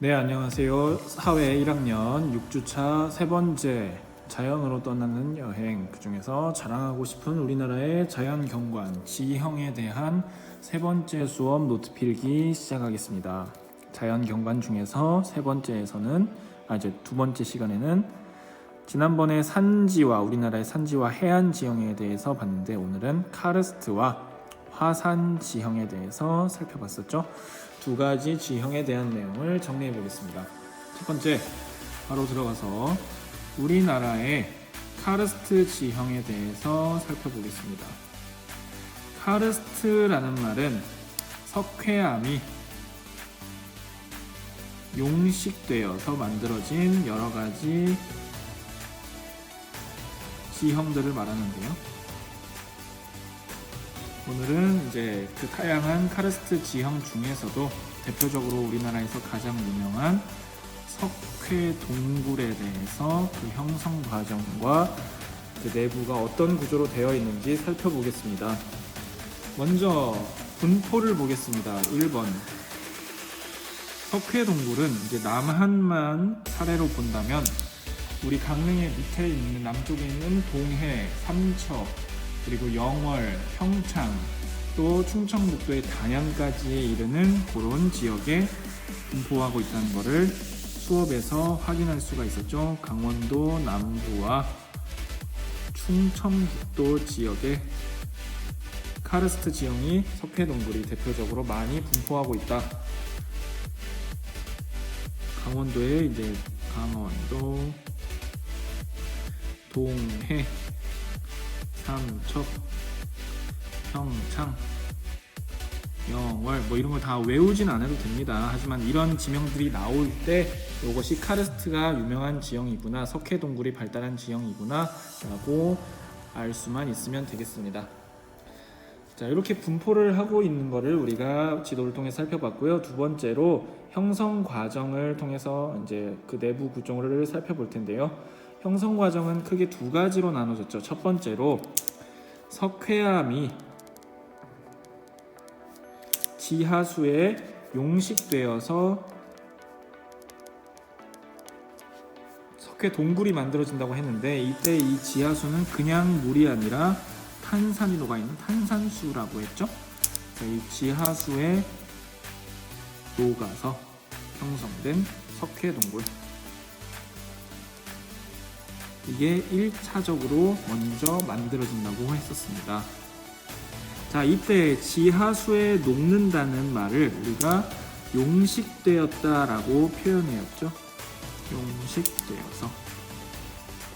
네, 안녕하세요. 사회 1학년 6주차 세 번째 자연으로 떠나는 여행, 그중에서 자랑하고 싶은 우리나라의 자연 경관, 지형에 대한 세 번째 수업 노트 필기 시작하겠습니다. 자연 경관 중에서 세 번째에서는 이제 두 번째 시간에는 지난번에 산지와 우리나라의 산지와 해안 지형에 대해서 봤는데, 오늘은 카르스트와 화산 지형에 대해서 살펴봤었죠. 두 가지 지형에 대한 내용을 정리해 보겠습니다. 첫 번째, 바로 들어가서 우리나라의 카르스트 지형에 대해서 살펴보겠습니다. 카르스트라는 말은 석회암이 용식되어서 만들어진 여러 가지 지형들을 말하는데요. 오늘은 이제 그 다양한 카르스트 지형 중에서도 대표적으로 우리나라에서 가장 유명한 석회 동굴에 대해서 그 형성 과정과 그 내부가 어떤 구조로 되어 있는지 살펴보겠습니다. 먼저 분포를 보겠습니다. 1번, 석회 동굴은 이제 남한만 사례로 본다면 우리 강릉의 밑에 있는 남쪽에 있는 동해, 삼척, 그리고 영월, 평창, 또 충청북도의 단양까지에 이르는 그런 지역에 분포하고 있다는 것을 수업에서 확인할 수가 있었죠. 강원도 남부와 충청북도 지역에 카르스트 지형이 석회 동굴이 대표적으로 많이 분포하고 있다. 강원도에 이제 강원도, 동해, 삼척, 평창, 영월 이런 걸 다 외우진 않아도 됩니다. 하지만 이런 지명들이 나올 때 이것이 카르스트가 유명한 지형이구나, 석회 동굴이 발달한 지형이구나 라고 알 수만 있으면 되겠습니다. 자, 이렇게 분포를 하고 있는 것을 우리가 지도를 통해 살펴봤고요. 두 번째로 형성 과정을 통해서 이제 그 내부 구조를 살펴볼 텐데요. 형성 과정은 크게 두 가지로 나눠졌죠. 첫 번째로 석회암이 지하수에 용식되어서 석회 동굴이 만들어진다고 했는데, 이때 이 지하수는 그냥 물이 아니라 탄산이 녹아있는 탄산수라고 했죠. 이 지하수에 녹아서 형성된 석회 동굴, 이게 1차적으로 먼저 만들어진다고 했었습니다. 자, 이때 지하수에 녹는다는 말을 우리가 용식되었다라고 표현해왔죠. 용식되어서.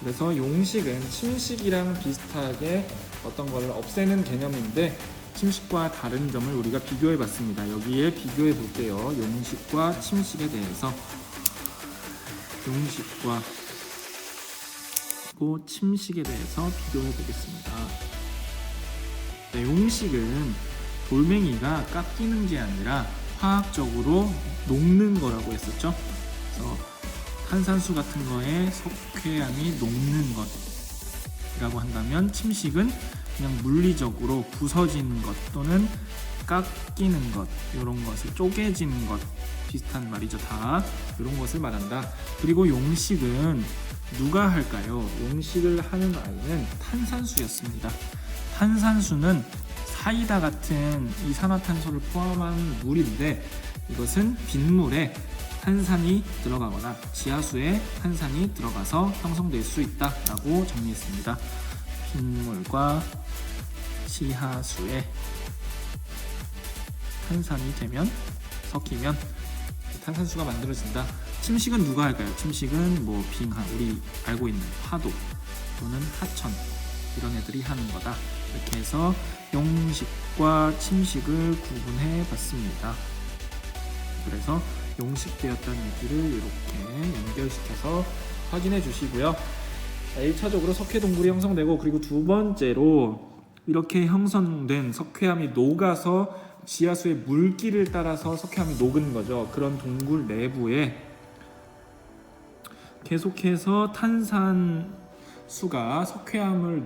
그래서 용식은 침식이랑 비슷하게 어떤 것을 없애는 개념인데, 침식과 다른 점을 우리가 비교해 봤습니다. 여기에 비교해 볼게요. 용식과 침식에 대해서. 용식과 침식에 대해서 비교해 보겠습니다. 네, 용식은 돌멩이가 깎이는 게 아니라 화학적으로 녹는 거라고 했었죠. 그래서 탄산수 같은 거에 석회암이 녹는 것이라고 한다면, 침식은 그냥 물리적으로 부서지는 것 또는 깎이는 것, 이런 것을 쪼개지는 것, 비슷한 말이죠. 다 이런 것을 말한다. 그리고 용식은 누가 할까요? 용식을 하는 아이는 탄산수였습니다. 탄산수는 사이다 같은 이산화탄소를 포함한 물인데, 이것은 빗물에 탄산이 들어가거나 지하수에 탄산이 들어가서 형성될 수 있다라고 정리했습니다. 빗물과 지하수에 탄산이 되면, 섞이면 탄산수가 만들어진다. 침식은 누가 할까요? 침식은 빙하, 우리 알고 있는 파도 또는 하천, 이런 애들이 하는 거다. 이렇게 해서 용식과 침식을 구분해 봤습니다. 그래서 용식되었다는 얘기를 이렇게 연결시켜서 확인해 주시고요. 1차적으로 석회 동굴이 형성되고, 그리고 두 번째로 이렇게 형성된 석회암이 녹아서 지하수의 물기를 따라서 석회암이 녹은 거죠. 그런 동굴 내부에 계속해서 탄산수가 석회암을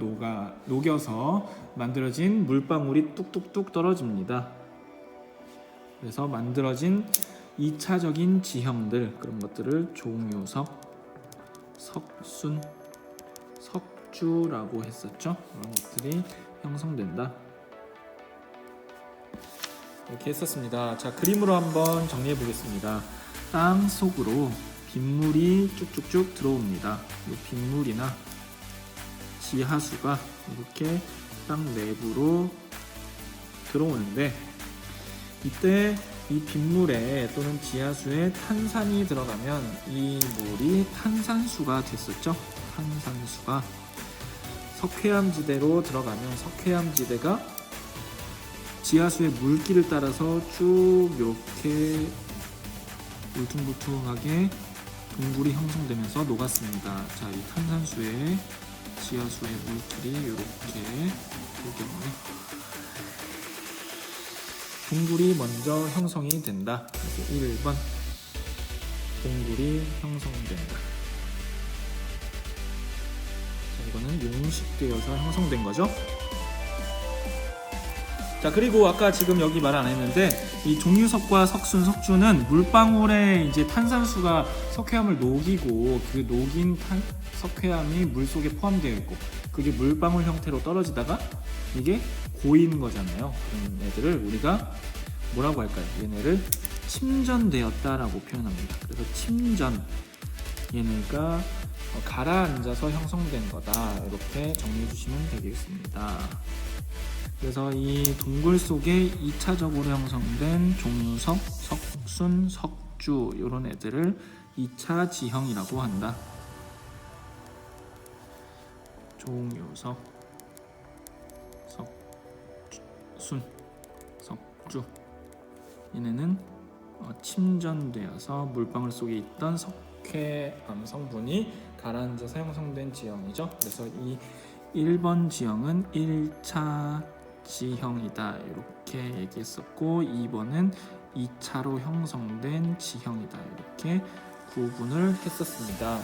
녹여서 만들어진 물방울이 뚝뚝뚝 떨어집니다. 그래서 만들어진 2차적인 지형들 그런 것들을 종유석, 석순, 석주라고 했었죠. 그런 것들이 형성된다. 이렇게 했었습니다. 자, 그림으로 한번 정리해 보겠습니다. 땅 속으로 빗물이 쭉쭉쭉 들어옵니다. 이 빗물이나 지하수가 이렇게 땅 내부로 들어오는데, 이때 이 빗물에 또는 지하수에 탄산이 들어가면 이 물이 탄산수가 됐었죠. 탄산수가 석회암지대로 들어가면 석회암지대가 지하수의 물길을 따라서 쭉 이렇게 울퉁불퉁하게 동굴이 형성되면서 녹았습니다. 자, 이 탄산수에 지하수의 물길이 이렇게 될 경우에 동굴이 먼저 형성이 된다. 그래서 1번 동굴이 형성된다. 자, 이거는 용식되어서 형성된 거죠. 자, 그리고 아까 지금 여기 말 안 했는데 이 종유석과 석순, 석주는 물방울에 이제 탄산수가 석회암을 녹이고 그 녹인 석회암이 물 속에 포함되어 있고 그게 물방울 형태로 떨어지다가 이게 고이는 거잖아요. 그런 애들을 우리가 뭐라고 할까요? 얘네를 침전되었다라고 표현합니다. 그래서 침전, 얘네가 가라앉아서 형성된 거다, 이렇게 정리해 주시면 되겠습니다. 그래서 이 동굴 속에 2차적으로 형성된 종유석, 석순, 석주 이런 애들을 2차 지형이라고 한다. 종유석, 석순, 석주, 얘네는 침전되어서 물방울 속에 있던 석회암 성분이 가라앉아서 형성된 지형이죠. 그래서 이 1번 지형은 1차 지형이다 이렇게 얘기했었고, 2번은 2차로 형성된 지형이다 이렇게 구분을 했었습니다.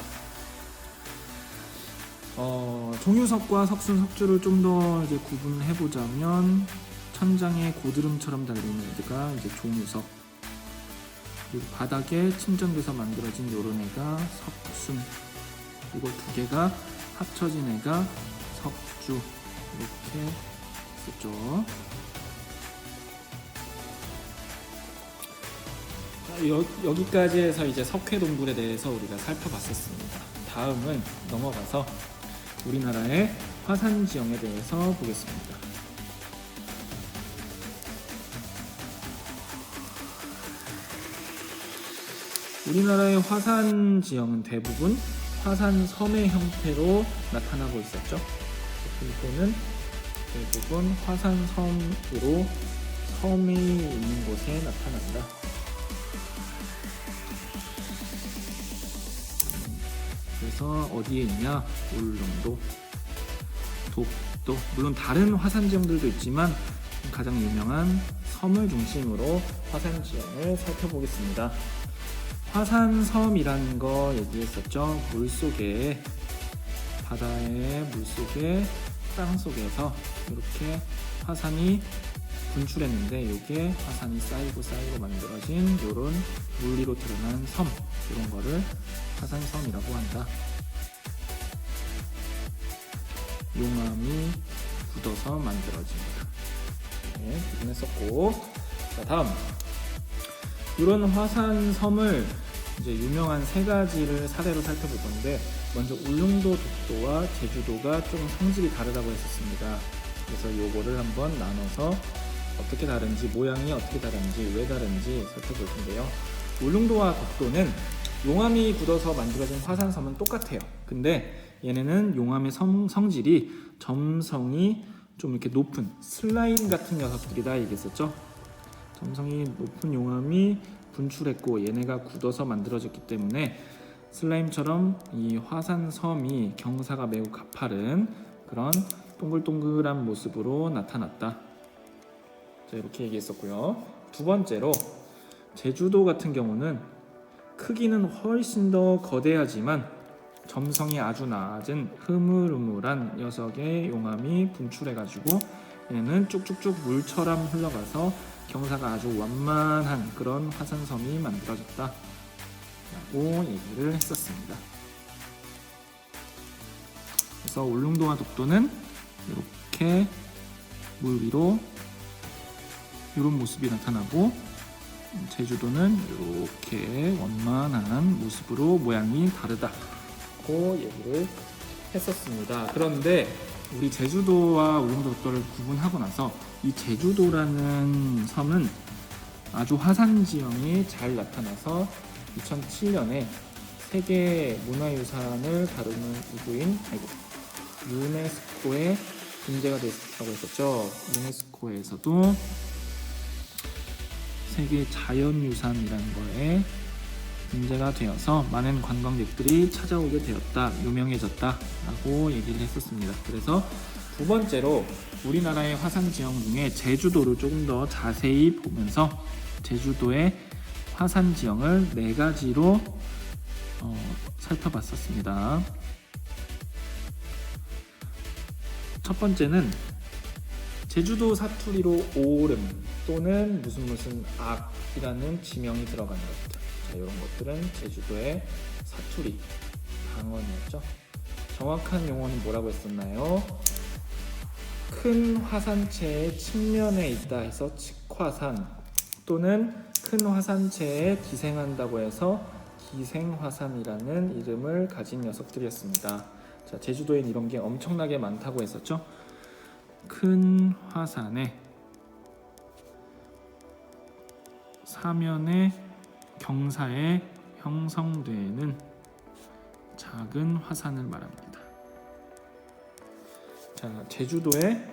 종유석과 석순, 석주를 좀 더 이제 구분을 해보자면, 천장에 고드름처럼 달리는 애가 이제 종유석, 그리고 바닥에 침전돼서 만들어진 요런 애가 석순, 그리고 두 개가 합쳐진 애가 석주, 이렇게 했었죠. 여기까지 해서 이제 석회동굴에 대해서 우리가 살펴봤었습니다. 다음은 넘어가서 우리나라의 화산지형에 대해서 보겠습니다. 우리나라의 화산지형은 대부분 화산섬의 형태로 나타나고 있었죠. 이거는 대부분 화산섬으로 섬이 있는 곳에 나타난다. 그래서 어디에 있냐? 울릉도, 독도, 물론 다른 화산지형들도 있지만 가장 유명한 섬을 중심으로 화산지형을 살펴보겠습니다. 화산섬이라는 거 얘기했었죠. 물속에, 바다의 물속에, 땅속에서 이렇게 화산이 분출했는데, 이게 화산이 쌓이고 만들어진 이런 물 위로 드러난 섬, 이런 거를 화산섬이라고 한다. 용암이 굳어서 만들어집니다. 네, 구분했었고, 자, 다음 이런 화산섬을 이제 유명한 세 가지를 사례로 살펴볼 건데, 먼저 울릉도, 독도와 제주도가 좀 성질이 다르다고 했었습니다. 그래서 요거를 한번 나눠서 어떻게 다른지, 모양이 어떻게 다른지, 왜 다른지 살펴볼 텐데요. 울릉도와 독도는 용암이 굳어서 만들어진 화산섬은 똑같아요. 근데 얘네는 용암의 성질이 점성이 좀 이렇게 높은 슬라임 같은 녀석들이다 얘기했었죠. 점성이 높은 용암이 분출했고 얘네가 굳어서 만들어졌기 때문에 슬라임처럼 이 화산섬이 경사가 매우 가파른 그런 동글동글한 모습으로 나타났다. 자, 이렇게 얘기했었고요. 두 번째로 제주도 같은 경우는 크기는 훨씬 더 거대하지만 점성이 아주 낮은 흐물흐물한 녀석의 용암이 분출해가지고 얘는 쭉쭉쭉 물처럼 흘러가서 경사가 아주 완만한 그런 화산섬이 만들어졌다 라고 얘기를 했었습니다. 그래서 울릉도와 독도는 이렇게 물 위로 이런 모습이 나타나고, 제주도는 이렇게 원만한 모습으로 모양이 다르다고 얘기를 했었습니다. 그런데 우리 제주도와 울릉도 독도를 구분하고 나서 이 제주도라는 섬은 아주 화산 지형이 잘 나타나서 2007년에 세계 문화유산을 다루는 기구인 유네스코에 등재가 됐다고 했었죠. 유네스코에서도 세계 자연유산이라는 거에 등재가 되어서 많은 관광객들이 찾아오게 되었다, 유명해졌다 라고 얘기를 했었습니다. 그래서 두 번째로 우리나라의 화산 지형 중에 제주도를 조금 더 자세히 보면서 제주도의 화산 지형을 4가지로 살펴봤었습니다. 첫 번째는 제주도 사투리로 오름 또는 무슨 악이라는 지명이 들어간 것들. 자, 이런 것들은 제주도의 사투리, 방언이었죠. 정확한 용어는 뭐라고 했었나요? 큰 화산체의 측면에 있다 해서 측화산, 또는 큰 화산체에 기생한다고 해서 기생화산이라는 이름을 가진 녀석들이었습니다. 자, 제주도엔 이런 게 엄청나게 많다고 했었죠. 큰 화산에 사면의 경사에 형성되는 작은 화산을 말합니다. 자, 제주도에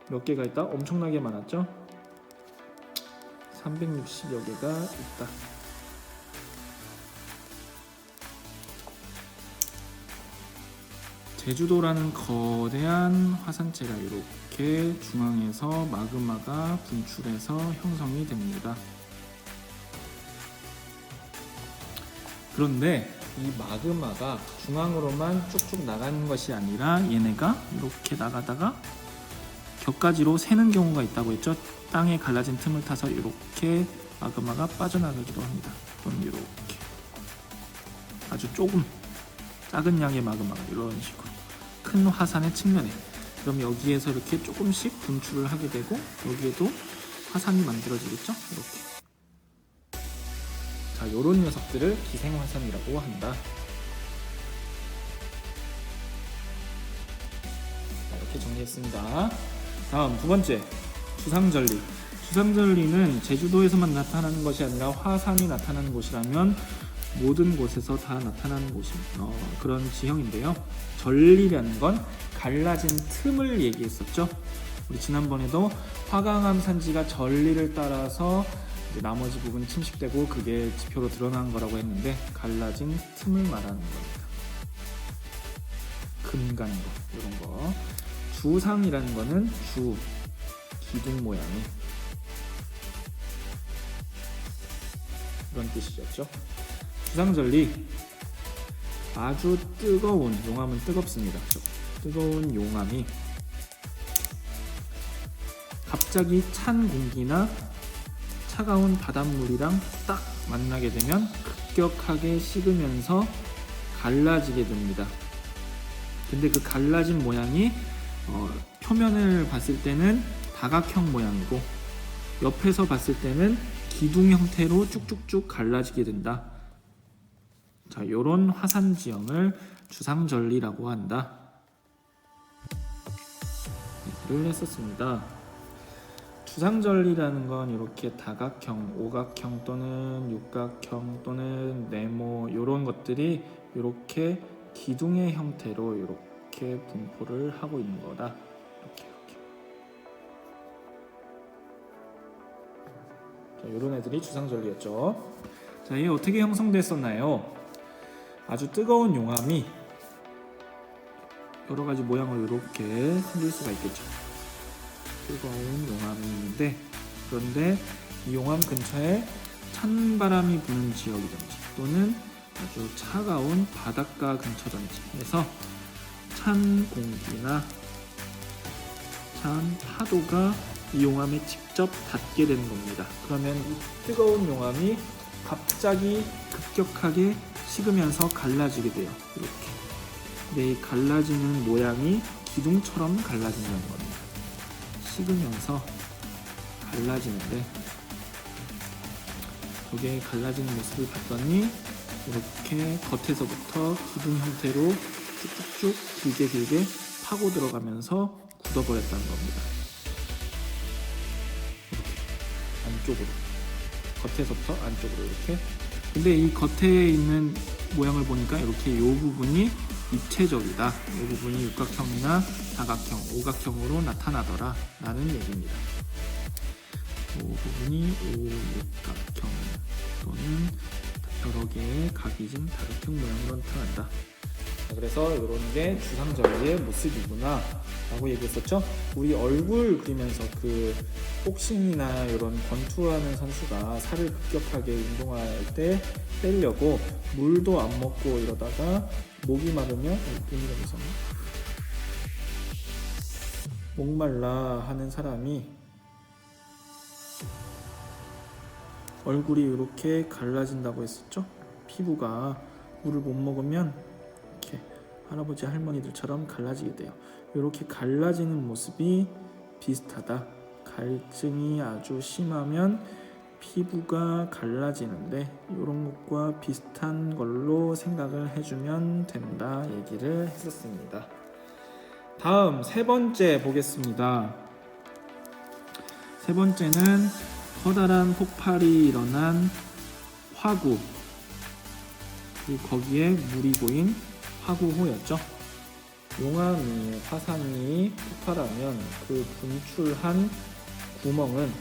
몇 개가 있다? 엄청나게 많았죠? 360여 개가 있다. 제주도라는 거대한 화산체가 이렇게 중앙에서 마그마가 분출해서 형성이 됩니다. 그런데 이 마그마가 중앙으로만 쭉쭉 나가는 것이 아니라 얘네가 이렇게 나가다가 격가지로 새는 경우가 있다고 했죠. 땅에 갈라진 틈을 타서 이렇게 마그마가 빠져나가기도 합니다. 또는 이렇게 아주 조금 작은 양의 마그마가 이런 식으로 큰 화산의 측면에, 그럼 여기에서 이렇게 조금씩 분출을 하게 되고 여기에도 화산이 만들어지겠죠. 이렇게. 자, 요런 녀석들을 기생화산이라고 한다. 자, 이렇게 정리했습니다. 다음 두 번째, 주상절리. 주상절리는 제주도에서만 나타나는 것이 아니라 화산이 나타나는 곳이라면 모든 곳에서 다 나타나는 그런 지형인데요. 절리라는 건 갈라진 틈을 얘기했었죠. 우리 지난번에도 화강암 산지가 절리를 따라서 나머지 부분이 침식되고 그게 지표로 드러난 거라고 했는데, 갈라진 틈을 말하는 겁니다. 금간거 이런 거. 주상이라는 거는 기둥 모양이 이런 뜻이었죠. 주상절리, 아주 뜨거운, 용암은 뜨겁습니다. 뜨거운 용암이 갑자기 찬 공기나 차가운 바닷물이랑 딱 만나게 되면 급격하게 식으면서 갈라지게 됩니다. 근데 그 갈라진 모양이 표면을 봤을 때는 다각형 모양이고 옆에서 봤을 때는 기둥 형태로 쭉쭉쭉 갈라지게 된다. 자, 요런 화산 지형을 주상절리라고 한다. 얘기를 했었습니다. 주상절리라는 건 이렇게 다각형, 오각형 또는 육각형 또는 네모 요런 것들이 이렇게 기둥의 형태로 이렇게 분포를 하고 있는 거다. 이렇게. 자, 요런 애들이 주상절리였죠. 자, 얘 어떻게 형성됐었나요? 아주 뜨거운 용암이 여러 가지 모양으로 이렇게 생길 수가 있겠죠. 뜨거운 용암이 있는데, 그런데 이 용암 근처에 찬바람이 부는 지역이든지 또는 아주 차가운 바닷가 근처든지 해서 찬 공기나 찬 파도가 이 용암에 직접 닿게 되는 겁니다. 그러면 이 뜨거운 용암이 갑자기 급격하게 식으면서 갈라지게 돼요. 이렇게. 근데 이 갈라지는 모양이 기둥처럼 갈라진다는 겁니다. 식으면서 갈라지는데, 저게 갈라지는 모습을 봤더니 이렇게 겉에서부터 기둥 형태로 쭉쭉쭉 길게 파고 들어가면서 굳어버렸다는 겁니다. 이렇게 안쪽으로, 겉에서부터 안쪽으로 이렇게. 근데 이 겉에 있는 모양을 보니까 이렇게 이 부분이 입체적이다. 이 부분이 육각형이나 사각형, 오각형으로 나타나더라 라는 얘기입니다. 이 부분이 오육각형 또는 여러 개의 각이진 다각형 모양으로 나타난다. 그래서 이런 게 주상절리의 모습이구나 라고 얘기했었죠. 우리 얼굴 그리면서 그 복싱이나 이런 권투하는 선수가 살을 급격하게 운동할 때 빼려고 물도 안 먹고 이러다가 목이 마르면 목말라 하는 사람이 얼굴이 이렇게 갈라진다고 했었죠. 피부가 물을 못 먹으면 이렇게 할아버지 할머니들처럼 갈라지게 돼요. 이렇게 갈라지는 모습이 비슷하다. 갈증이 아주 심하면 피부가 갈라지는데 이런 것과 비슷한 걸로 생각을 해주면 된다 얘기를 했었습니다. 다음 세 번째 보겠습니다. 세 번째는 커다란 폭발이 일어난 화구, 그리고 거기에 물이 고인 화구호였죠. 용암이, 화산이 폭발하면 그 분출한 구멍은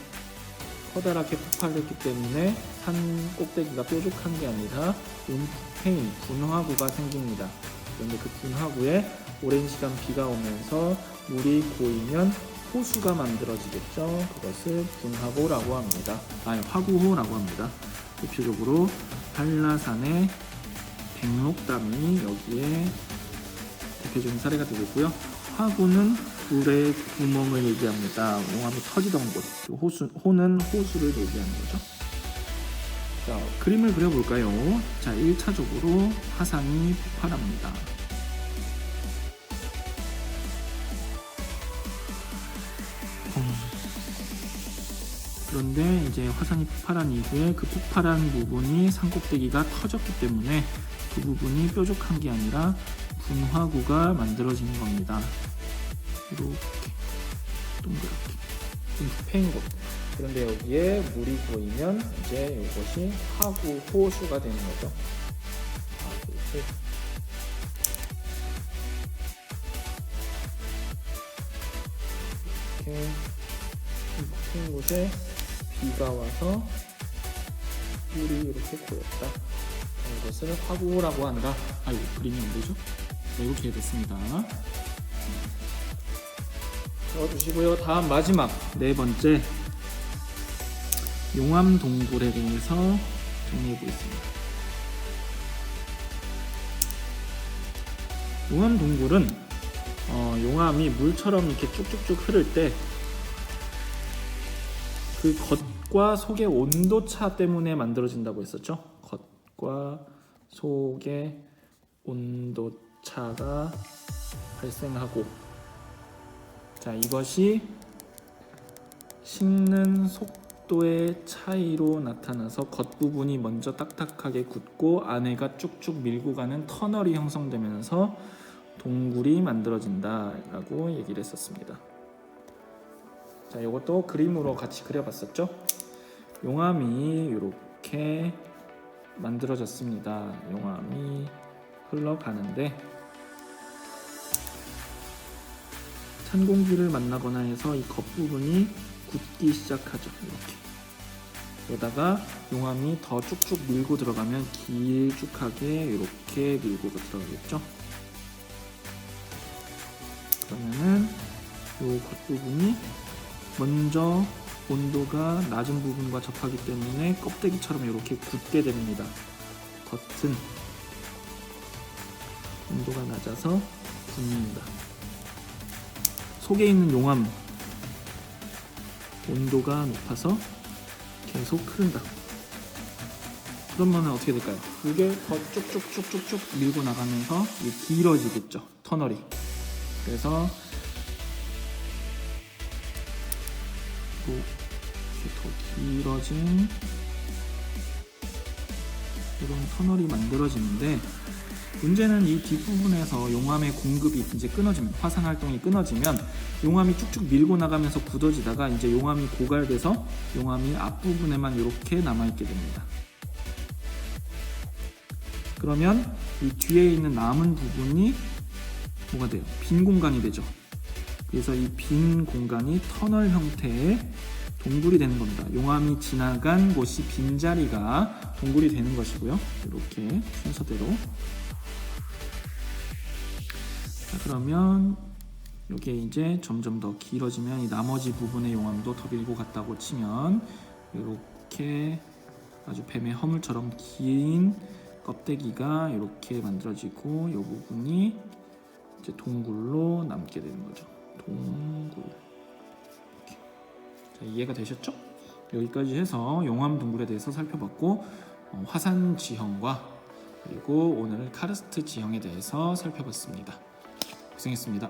커다랗게 폭발했기 때문에 산 꼭대기가 뾰족한 게 아니라 움푹 분화구가 생깁니다. 그런데 그 분화구에 오랜 시간 비가 오면서 물이 고이면 호수가 만들어지겠죠. 그것을 분화구라고 합니다. 화구호라고 합니다. 대표적으로 한라산의 백록담이 여기에 대표적인 사례가 되겠고요. 화구는 불의 구멍을 얘기합니다. 용암이 터지던 곳. 호는 호수를 얘기하는 거죠. 자, 그림을 그려볼까요? 자, 1차적으로 화산이 폭발합니다. 그런데 이제 화산이 폭발한 이후에 그 폭발한 부분이 산꼭대기가 터졌기 때문에 그 부분이 뾰족한 게 아니라 분화구가 만들어지는 겁니다. 이렇게 동그랗게 좀 패인 곳. 그런데 여기에 물이 고이면 이제 이것이 화구 호수가 되는 거죠. 화구호. 이렇게 패인 곳에 비가 와서 물이 이렇게 고였다. 이것을 화구라고 한다. 아이고, 그림이 안 보이죠? 네, 이렇게 됐습니다. 적어주시고요. 다음 마지막 네 번째, 용암 동굴에 대해서 정리해 보겠습니다. 용암 동굴은 용암이 물처럼 이렇게 쭉쭉쭉 흐를 때 그 겉과 속의 온도차 때문에 만들어진다고 했었죠. 겉과 속의 온도차가 발생하고, 자, 이것이 식는 속도의 차이로 나타나서 겉부분이 먼저 딱딱하게 굳고 안에가 쭉쭉 밀고 가는 터널이 형성되면서 동굴이 만들어진다 라고 얘기를 했었습니다. 자, 이것도 그림으로 같이 그려봤었죠. 용암이 이렇게 만들어졌습니다. 용암이 흘러가는데 찬 공기를 만나거나 해서 이 겉부분이 굳기 시작하죠. 이렇게. 그러다가 용암이 더 쭉쭉 밀고 들어가면 길쭉하게 이렇게 밀고 들어가겠죠. 그러면은 이 겉부분이 먼저 온도가 낮은 부분과 접하기 때문에 껍데기처럼 이렇게 굳게 됩니다. 겉은 온도가 낮아서 굳는다. 속에 있는 용암, 온도가 높아서 계속 흐른다. 그러면 어떻게 될까요? 이게 더 쭉쭉쭉쭉쭉 밀고 나가면서 길어지겠죠, 터널이. 그래서 또 이렇게 더 길어진 이런 터널이 만들어지는데, 문제는 이 뒷부분에서 용암의 공급이 이제 끊어지면, 화산 활동이 끊어지면 용암이 쭉쭉 밀고 나가면서 굳어지다가 이제 용암이 고갈돼서 용암이 앞부분에만 이렇게 남아있게 됩니다. 그러면 이 뒤에 있는 남은 부분이 뭐가 돼요? 빈 공간이 되죠. 그래서 이 빈 공간이 터널 형태의 동굴이 되는 겁니다. 용암이 지나간 곳이 빈자리가 동굴이 되는 것이고요. 이렇게 순서대로. 자, 그러면 이게 이제 점점 더 길어지면 이 나머지 부분의 용암도 더 밀고 갔다고 치면 이렇게 아주 뱀의 허물처럼 긴 껍데기가 이렇게 만들어지고, 이 부분이 이제 동굴로 남게 되는 거죠. 동굴. 이렇게. 자, 이해가 되셨죠? 여기까지 해서 용암 동굴에 대해서 살펴봤고, 화산 지형과 그리고 오늘 카르스트 지형에 대해서 살펴봤습니다. 고생했습니다.